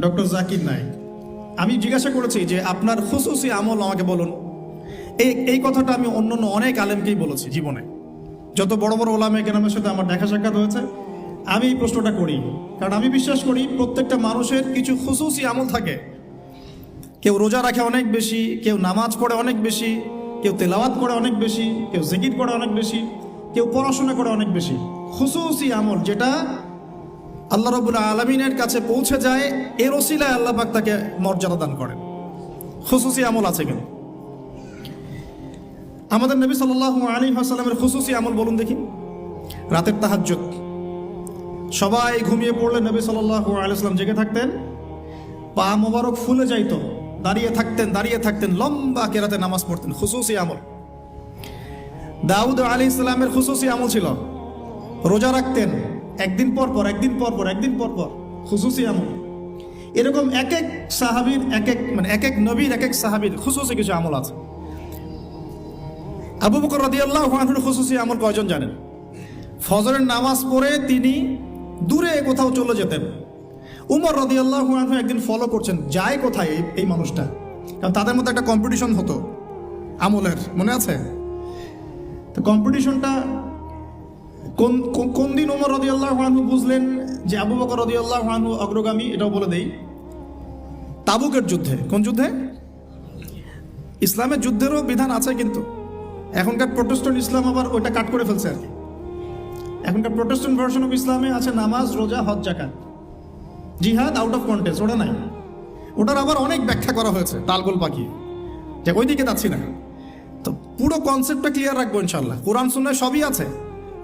Doctor Zakir Naik. আমি জিজ্ঞাসা করেছি যে আপনার খুসুসি আমল আমাকে বলুন। এই কথাটা আমি অন্য অনেক আলেমকেই বলেছি জীবনে, যত বড় বড় ওলামা কেরামের সাথে আমার দেখা সাক্ষাৎ হয়েছে। আমি এই প্রশ্নটা করি কারণ আমি বিশ্বাস করি প্রত্যেকটা মানুষের কিছু খুসুসি আমল থাকে। কেউ রোজা রাখে অনেক বেশি, কেউ নামাজ পড়ে অনেক বেশি, কেউ তেলাওয়াত করে অনেক বেশি, কেউ জিকির করে অনেক বেশি, কেউ পড়াশোনা করে অনেক বেশি। খুসুসি আমল যেটা আল্লাহ রাব্বুল আলামিনের কাছে পৌঁছে যায়, এর ওসিলায় আল্লাহ পাক তাকে মর্যাদা দান করেন। খুসুসি আমল আছে কেন? আমাদের নবী সাল্লাল্লাহু আলাইহি ওয়াসাল্লামের খুসুসি আমল বলুন দেখি। রাতের তাহাজ্জুদ, সবাই ঘুমিয়ে পড়লে নবী সাল্লাল্লাহু আলাইহি ওয়াসাল্লাম জেগে থাকতেন, পা মোবারক ফুলে যাইতো, দাঁড়িয়ে থাকতেন, লম্বা কেরাতে নামাজ পড়তেন। খুসুসি আমল। দাউদ আলাইহিস সালামের খুসুসি আমল ছিল রোজা রাখতেন একদিন পর পর। খুসুসি আমল। এরকম এক এক সাহাবীর এক এক নবীর এক এক সাহাবীর খুসুসি কিছু আমল আছে। আবু বকর রাদিয়াল্লাহু আনহুর খুসুসি আমল কয়জন জানেন? ফজরের নামাজ পড়ে তিনি দূরে কোথাও চলে যেতেন। উমর রাদিয়াল্লাহু আনহু একদিন ফলো করছেন, যায় কোথায় এই মানুষটা, কারণ তাদের মধ্যে একটা কম্পিটিশন হতো আমলের, মনে আছে? তো কম্পিটিশনটা কোন দিন উমর রাদিয়াল্লাহু আনহু বুঝলেন যে আবু বকর রাদিয়াল্লাহু আনহু অগ্রগামী? এটাও বলে দেই, তাবুকের যুদ্ধে। কোন যুদ্ধে? ইসলামের যুদ্ধেরও বিধান আছে, কিন্তু এখনকার প্রোটেস্ট্যান্ট ইসলাম আবার ওইটা কাট করে ফেলছে আর কি। এখনকার প্রোটেস্ট্যান্ট ভার্সন অফ ইসলামে আছে নামাজ, রোজা, হজ, যাকাত। জিহাদ আউট অফ কন্টেক্সট, ওটা নাই। ওটার আবার অনেক ব্যাখ্যা করা হয়েছে তালগোল পাকিয়ে, যে ওই দিকে যাচ্ছি না। তো পুরো কনসেপ্টটা ক্লিয়ার রাখবো ইনশাল্লাহ। কোরআন সুন্নাহয় সবই আছে।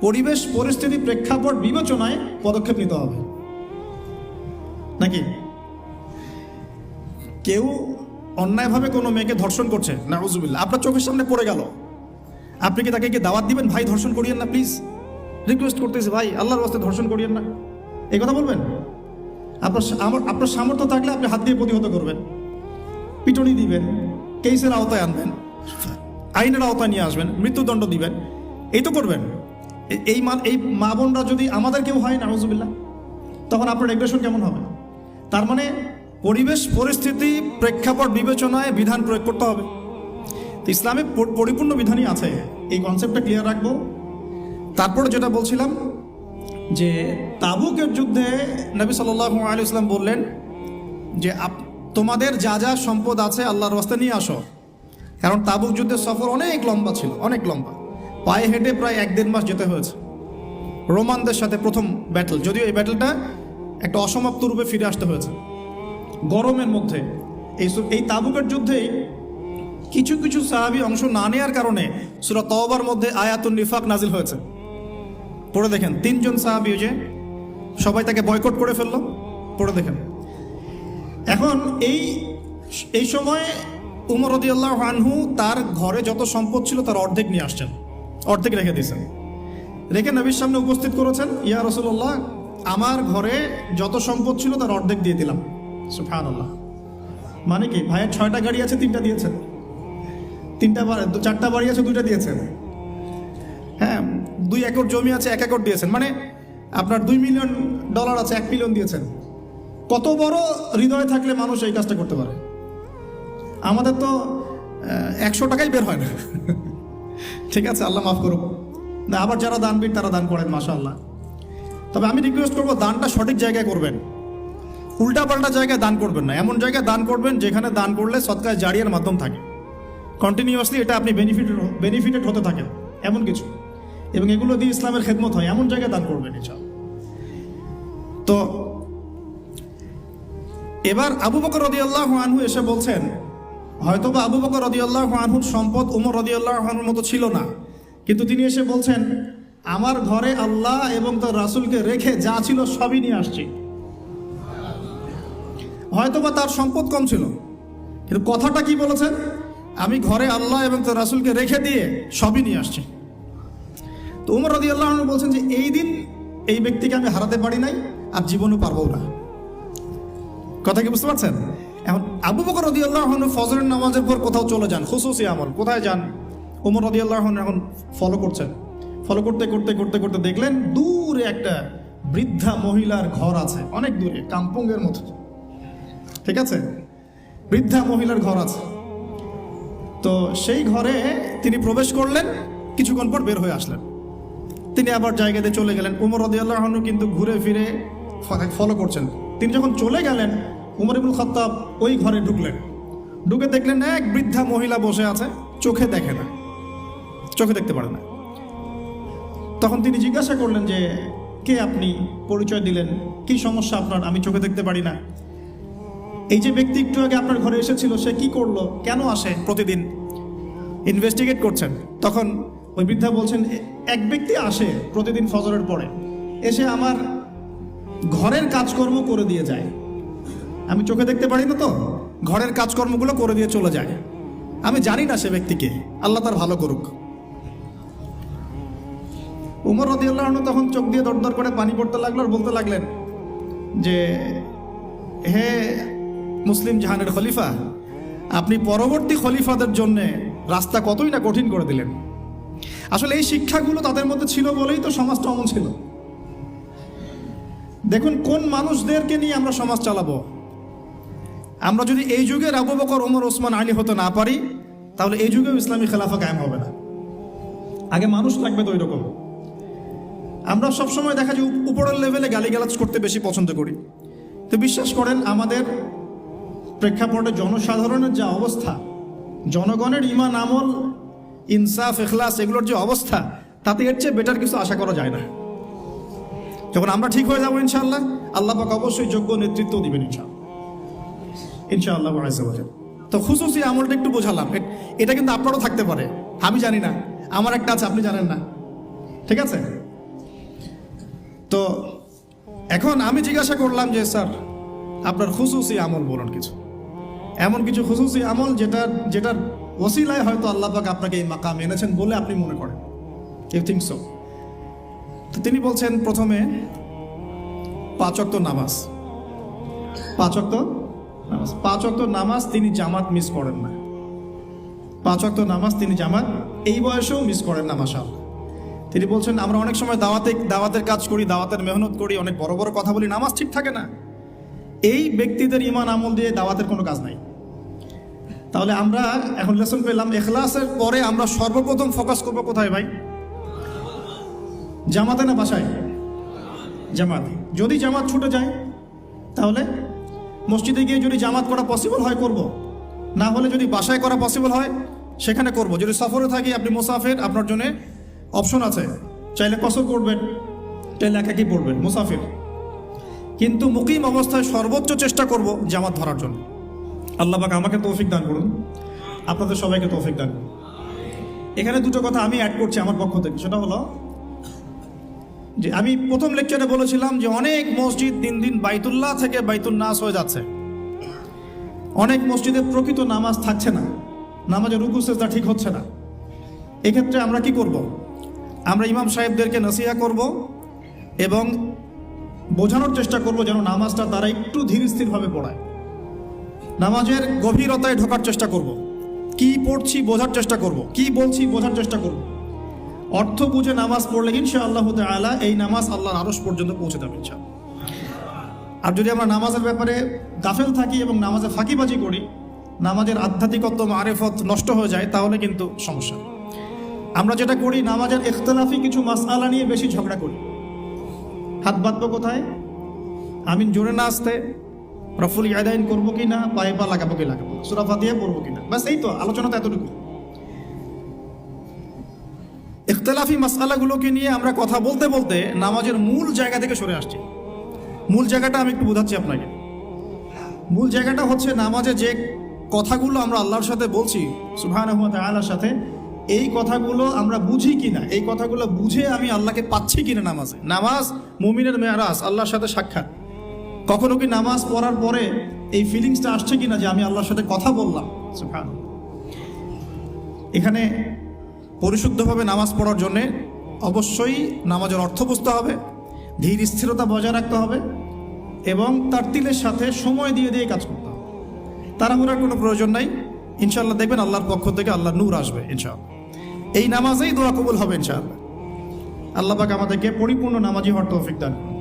পরিবেশ পরিস্থিতি প্রেক্ষাপট বিবেচনায় পদক্ষেপ নিতে হবে, নাকি? কেউ অন্যায়ভাবে কোনো মেয়েকে ধর্ষণ করছে, নাউজুবিল্লাহ, আপনার চোখের সামনে পড়ে গেল, আপনি কি তাকে দাওয়াত দিবেন? ভাই ধর্ষণ করিয়েন না প্লিজ, রিকোয়েস্ট করতেছি ভাই, আল্লাহর ওয়াস্তে ধর্ষণ করিয়েন না, এই কথা বলবেন? আপনার সামর্থ্য থাকলে আপনি হাত দিয়ে প্রতিহত করবেন, পিটুনি দিবেন, কেসের আওতায় আনবেন, আইনের আওতায় নিয়ে আসবেন, মৃত্যুদণ্ড দিবেন, এই তো করবেন। এই মা বোনরা যদি আমাদের কেউ হয়, নাউজুবিল্লাহ, তখন আপনার এগ্রেশন কেমন হবে? তার মানে পরিবেশ পরিস্থিতি প্রেক্ষাপট বিবেচনায় বিধান প্রয়োগ করতে হবে। তো ইসলামে পরিপূর্ণ বিধানই আছে, এই কনসেপ্টটা ক্লিয়ার রাখবো। তারপরে যেটা বলছিলাম যে তাবুকের যুদ্ধে নবী সাল্লাল্লাহু আলাইহি ওয়াসাল্লাম বললেন যে তোমাদের যা যা সম্পদ আছে আল্লাহর রাস্তায় নিয়ে আসো, কারণ তাবুক যুদ্ধের সফর অনেক লম্বা ছিল, অনেক লম্বা। পায়ে হেঁটে প্রায় 1-1.5 মাস যেতে হয়েছে রোমানদের সাথে প্রথম ব্যাটল, যদিও এই ব্যাটলটা একটা অসমাপ্ত রূপে ফিরে আসতে হয়েছে গরমের মধ্যে। এই তাবুকের যুদ্ধেই কিছু কিছু সাহাবী অংশ না নেওয়ার কারণে সূরা তাওবার মধ্যে আয়াতুন নিফাক নাজিল হয়েছে। পড়ে দেখেন, 3 জন সাহাবী যে সবাই তাকে বয়কট করে ফেললো, পড়ে দেখেন। এখন এই সময় উমর রাদিয়াল্লাহু আনহু তার ঘরে যত সম্পদ ছিল তার অর্ধেক নিয়ে আসছেন, অর্ধেক রেখে দিয়েছেন, রেখে নবীর সামনে উপস্থিত করেছেন, ইয়া রাসূলুল্লাহ, আমার ঘরে যত সম্পদ ছিল তার অর্ধেক দিয়ে দিলাম। সুবহানাল্লাহ। মানে কি, ভাইয়ের 6টা গাড়ি আছে, 3টা দিয়েছেন, 4টা বাড়ি আছে, 2টা দিয়েছেন, হ্যাঁ, 2 একর জমি আছে, 1 একর দিয়েছেন, মানে আপনার $2 মিলিয়ন আছে, 1 মিলিয়ন দিয়েছেন। কত বড় হৃদয় থাকলে মানুষ এই কাজটা করতে পারে? আমাদের তো 100 টাকাই বের হয় না। ঠিক আছে, আল্লাহ মাফ করুক। না, আবার যারা দানবীর তারা দান করেন, মাশাআল্লাহ। তবে আমি রিকোয়েস্ট করবো, দানটা সঠিক জায়গায় করবেন, উল্টাপাল্টা জায়গায় দান করবেন না। এমন জায়গায় দান করবেন যেখানে দান করলে সদকায়ে জারিয়ার মাধ্যম থাকে, কন্টিনিউয়াসলি এটা আপনি বেনিফিটেড হতে থাকেন, এমন কিছু, এবং এগুলো দিয়ে ইসলামের খেদমত হয়, এমন জায়গায় দান করবেন ইনশাআল্লাহ। তো এবার আবু বকর রাদিয়াল্লাহু আনহু এসে বলছেন, হয়তোবা আবু বকর রাদিয়াল্লাহু আনহুর সম্পদ উমর রাদিয়াল্লাহু আনহুর মতো ছিল না, কিন্তু তিনি এসে বলছেন, আমার ঘরে আল্লাহ এবং তার রাসূলকে রেখে যা ছিল সবই নিয়ে আসছি। হয়তোবা তার সম্পদ কম ছিল, কিন্তু কথাটা কি বলেছেন? আমি ঘরে আল্লাহ এবং তার রাসূলকে রেখে দিয়ে সবই নিয়ে আসছি। তো উমর রাদিয়াল্লাহু আনহু বলছেন যে এই দিন এই ব্যক্তিকে আমি হারাতে পারি নাই, আর জীবনও পারবো না। কথা কি বুঝতে পারছেন? এখন আবু বকর রাদিয়াল্লাহু আনহু ফজরের নামাজের পর কোথাও চলে যান, খুসুসি আমল। কোথায় যান? উমর রাদিয়াল্লাহু আনহু এখন ফলো করছেন। ফলো করতে করতে করতে করতে দেখলেন দূরে একটা বৃদ্ধা মহিলার ঘর আছে, অনেক দূরে, কাম্পঙ্গের মতো। ঠিক আছে, বৃদ্ধা মহিলার ঘর আছে। তো সেই ঘরে তিনি প্রবেশ করলেন, কিছুক্ষণ পর বের হয়ে আসলেন। তিনি আবার জায়গাতে চলে গেলেন। উমর রাদিয়াল্লাহু আনহু কিন্তু ঘুরে ফিরে ফলো করছেন। তিনি যখন চলে গেলেন, উমর ইবনুল খাত্তাব ওই ঘরে ঢুকলেন। ঢুকে দেখলেন এক বৃদ্ধা মহিলা বসে আছে, চোখে দেখে না, চোখে দেখতে পারে না। তখন তিনি জিজ্ঞাসা করলেন যে কে আপনি, পরিচয় দিলেন, কি সমস্যা আপনার, আমি চোখে দেখতে পারি না। এই যে ব্যক্তি একটু আগে আপনার ঘরে এসেছিল সে কি করলো, কেন আসে প্রতিদিন, ইনভেস্টিগেট করছেন। তখন ওই বৃদ্ধা বলছেন এক ব্যক্তি আসে প্রতিদিন ফজরের পরে, এসে আমার ঘরের কাজকর্ম করে দিয়ে যায়। আমি চোখে দেখতে পারি না, তো ঘরের কাজকর্মগুলো করে দিয়ে চলে যায়। আমি জানি না সে ব্যক্তিকে, আল্লাহ তার ভালো করুক। উমর রাদিয়াল্লাহু আনহু তখন চোখ দিয়ে দরদর করে পানি পড়তে লাগলো আর বলতে লাগলেন যে হে মুসলিম জাহানের খলিফা, আপনি পরবর্তী খলিফাদের জন্য রাস্তা কতই না কঠিন করে দিলেন। আসলে এই শিক্ষাগুলো তাদের মধ্যে ছিল বলেই তো সমাজটা অমন ছিল। দেখুন কোন মানুষদেরকে নিয়ে আমরা সমাজ চালাবো। আমরা যদি এই যুগের আবু বকর, ওমর, ওসমান, আলী হতে না পারি, তাহলে এই যুগেও ইসলামী খেলাফা কায়েম হবে না। আগে মানুষ লাগবে তো ওই রকম। আমরা সবসময় দেখা যায় উপরের লেভেলে গালিগালাজ করতে বেশি পছন্দ করি। তো বিশ্বাস করেন আমাদের প্রেক্ষাপটে জনসাধারণের যে অবস্থা, জনগণের ঈমান, আমল, ইনসাফ, ইখলাস এগুলোর যে অবস্থা, তাতে এর চেয়ে বেটার কিছু আশা করা যায় না। যখন আমরা ঠিক হয়ে যাবো ইনশাআল্লাহ, আল্লাহ পাক অবশ্যই যোগ্য নেতৃত্ব দিবেন ইনশাআল্লাহ। তো খুশুসি আমলটা একটু বোঝালাম, এটা কিন্তু আপনারও থাকতে পারে, আমি জানি না, আমার একটা আছে আপনি জানেন না, ঠিক আছে। তো এখন আমি জিজ্ঞাসা করলাম যে স্যার আপনার খুশুসি আমল বলুন কিছু, এমন কিছু খুশুসি আমল যেটার ওসিলায় হয়তো আল্লাহ পাক আপনাকে এই মাকাম এনেছেন বলে আপনি মনে করেন, ইউ থিঙ্ক সো। তো তিনি বলছেন প্রথমে 5 ওয়াক্ত নামাজ, 5 ওয়াক্ত নামাজ, 5 ওয়াক্ত নামাজ তিনি জামাত মিস করেন না। 5 ওয়াক্ত নামাজ তিনি জামাত এই বয়সেও মিস করেন না, মাশাআল্লাহ। তিনি বলছেন আমরা অনেক সময় দাওয়াতের কাজ করি, দাওয়াতের মেহনত করি, অনেক বড় বড় কথা বলি, নামাজ ঠিক থাকে না। এই ব্যক্তিদের ঈমান আমল দিয়ে দাওয়াতের কোনো কাজ নাই। তাহলে আমরা এখন লেসন পেলাম, ইখলাসের পরে আমরা সর্বপ্রথম ফোকাস করব কোথায় ভাই? জামাতে না বাসায়? জামাতে। যদি জামাত ছুটে যায় তাহলে মসজিদে গিয়ে যদি জামাত করা পসিবল হয় করব, না হলে যদি বাসায় করা পসিবল হয় সেখানে করব। যদি সফরে থাকি, আপনি মুসাফির, আপনার জন্য অপশন আছে, চাইলে কসর করবেন, চাইলে একাকি পড়বেন, মুসাফির। কিন্তু মুকিম অবস্থায় সর্বোচ্চ চেষ্টা করব জামাত ধরার জন্য। আল্লাহ পাক আমাকে তৌফিক দান করুন, আপনাদের সবাইকে তৌফিক দান করুন। এখানে দুটো কথা আমি অ্যাড করছি আমার পক্ষ থেকে। সেটা হলো যে আমি প্রথম লেকচারে বলেছিলাম যে অনেক মসজিদ দিন দিন বাইতুল্লাহ থেকে বাইতুন নাস হয়ে যাচ্ছে। অনেক মসজিদে প্রকৃত নামাজ থাকছে না, নামাজের রুকু সেজদা ঠিক হচ্ছে না। এক্ষেত্রে আমরা কি করব? আমরা ইমাম সাহেবদেরকে নসিহা করব এবং বোঝানোর চেষ্টা করব যেন নামাজটা তারা একটু ধীর স্থিরভাবে পড়ায়। নামাজের গভীরতায় ঢোকার চেষ্টা করব, কি পড়ছি বোঝার চেষ্টা করব, কি বলছি বোঝার চেষ্টা করব। অর্থ বুঝে নামাজ পড়লে ইনশাআল্লাহ তাআলা এই নামাজ আল্লাহর আরশ পর্যন্ত পৌঁছে যাবে ইনশাআল্লাহ। আর যদি আমরা নামাজের ব্যাপারে গাফেল থাকি এবং নামাজে ফাঁকিবাজি করি, নামাজের আধ্যাত্মিকত্ব, মারিফত নষ্ট হয়ে যায়, তাহলে কিন্তু সমস্যা। আমরা যেটা করি, নামাজের ইখতিলাফি কিছু মাসআলা নিয়ে বেশি ঝগড়া করি। হাত বাঁধবো কোথায়, আমিন জোরে না আসতে, রফুল ইয়াদাইন করবো কি না, পায়ে পা লাগাবো কি লাগাবো, সূরা ফাতিহা পড়বো কিনা, ব্যাস এই তো আলোচনা তো এতটুকু। ইখতিলাফি মাসআলাগুলোকে নিয়ে আমরা কথা বলতে বলতে নামাজের মূল জায়গা থেকে সরে আসছি। মূল জায়গাটা আমি একটু বোঝাচ্ছি আপনাকে। মূল জায়গাটা হচ্ছে নামাজে যে কথাগুলো আমরা আল্লাহর সাথে বলছি, সুবহানাহু ওয়া তাআলার সাথে, এই কথাগুলো আমরা বুঝি কিনা, এই কথাগুলো বুঝে আমি আল্লাহকে পাচ্ছি কিনা নামাজে। নামাজ মুমিনের মেরাজ, আল্লাহর সাথে সাক্ষাৎ। কখনো কি নামাজ পড়ার পরে এই ফিলিংসটা আসছে কিনা যে আমি আল্লাহর সাথে কথা বললাম? সুবহানাল্লাহ। এখানে পরিশুদ্ধভাবে নামাজ পড়ার জন্যে অবশ্যই নামাজের অর্থ বুঝতে হবে, ধীর স্থিরতা বজায় রাখতে হবে এবং তারতিলের সাথে সময় দিয়ে দিয়ে কাজ করতে হবে। তাড়াহুড়ার কোনো প্রয়োজন নাই। ইনশাআল্লাহ দেখবেন আল্লাহর পক্ষ থেকে আল্লাহর নূর আসবে ইনশাআল্লাহ। এই নামাজেই দোয়া কবুল হবে ইনশাআল্লাহ। আল্লাহ পাক আমাদেরকে পরিপূর্ণ নামাজি হওয়ার তৌফিক দান করুন।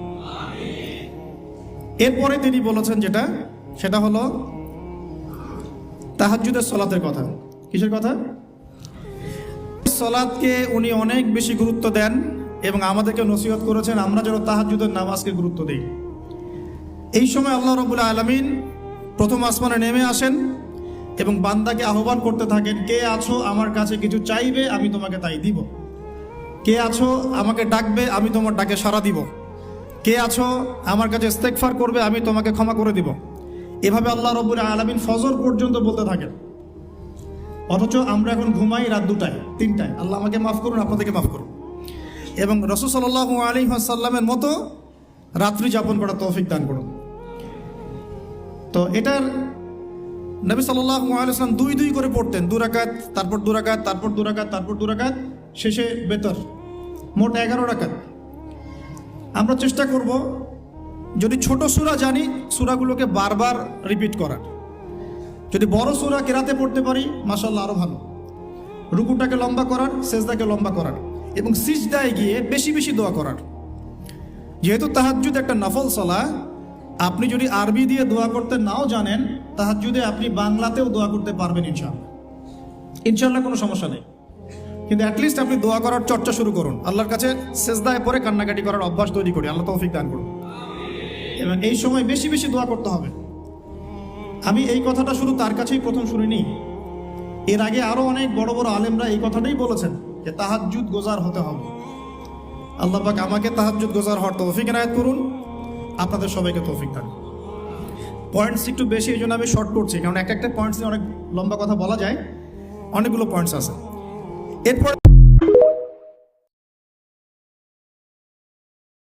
এরপরে তিনি বলেছেন যেটা সেটা হলো তাহাজ্জুদের সলাতের কথা। কিসের কথা? সলাতকে উনি অনেক বেশি গুরুত্ব দেন এবং আমাদেরকে নসিহত করেছেন আমরা যেন তাহাজ্জুদের নামাজকে গুরুত্ব দিই। এই সময় আল্লাহ রাব্বুল আলামিন প্রথম আসমানে নেমে আসেন এবং বান্দাকে আহ্বান করতে থাকেন, কে আছো আমার কাছে কিছু চাইবে, আমি তোমাকে তাই দিব। কে আছো আমাকে ডাকবে, আমি তোমার ডাকে সাড়া দিব। কে আছো আমার কাছে ইস্তেগফার করবে, আমি তোমাকে ক্ষমা করে দিব। এভাবে আল্লাহ রাব্বুল আলামিন ফজর পর্যন্ত বলতে থাকেন। অথচ আমরা এখন ঘুমাই রাত 2টায় 3টায়। আল্লাহ আমাকে মাফ করুন, আপনাদেরকে মাফ করুন। এবং রাসূল সাল্লাল্লাহু আলাইহি ওয়াসাল্লামের মতো রাত্রি যাপন করার তৌফিক দান করুন। তো এটার নবী সাল্লাল্লাহু আলাইহি ওয়াসাল্লাম 2 করে পড়তেন, 2 রাকাত, তারপর 2 রাকাত, তারপর 2 রাকাত, তারপর 2 রাকাত, শেষে বেতর, মোট 11 রাকাত। আমরা চেষ্টা করব যদি ছোট সূরা জানি সূরাগুলোকে বারবার রিপিট করার। যদি বড় সূরা কেরাতে পড়তে পারি মাশাআল্লাহ আরো ভালো। রুকুটাকে লম্বা করার, সেজদাকে লম্বা করার এবং সিজদায় গিয়ে বেশি বেশি দোয়া করার। যেহেতু তাহাজ্জুদ একটা নফল সালাহ, আপনি যদি আরবি দিয়ে দোয়া করতে নাও জানেন, তাহাজ্জুদে আপনি বাংলাতেও দোয়া করতে পারবেন ইনশাআল্লাহ। ইনশাআল্লাহ কোনো সমস্যা নেই। কিন্তু অ্যাটলিস্ট আপনি দোয়া করার চর্চা শুরু করুন। আল্লাহর কাছে সেজদায় পরে কান্নাকাটি করার অভ্যাস তৈরি করি। আল্লাহ তৌফিক দান করুন। এবং এই সময় বেশি বেশি দোয়া করতে হবে। আমি এই কথাটা শুধু তার কাছেই প্রথম শুনিনি, এর আগে আরো অনেক বড় বড় আলেমরা এই কথাটাই বলেছেন যে তাহাজ্জুদ গোজার হতে হবে। আল্লাহ পাক আমাকে তাহাজ্জুদ গোজার হওয়ার তৌফিক এনায়েত করুন, আপনাদের সবাইকে তৌফিক দান। পয়েন্টস একটু বেশি, এই জন্য আমি শর্ট করছি, কারণ একটা পয়েন্টস নিয়ে অনেক লম্বা কথা বলা যায়, অনেকগুলো পয়েন্টস আছে। এরপর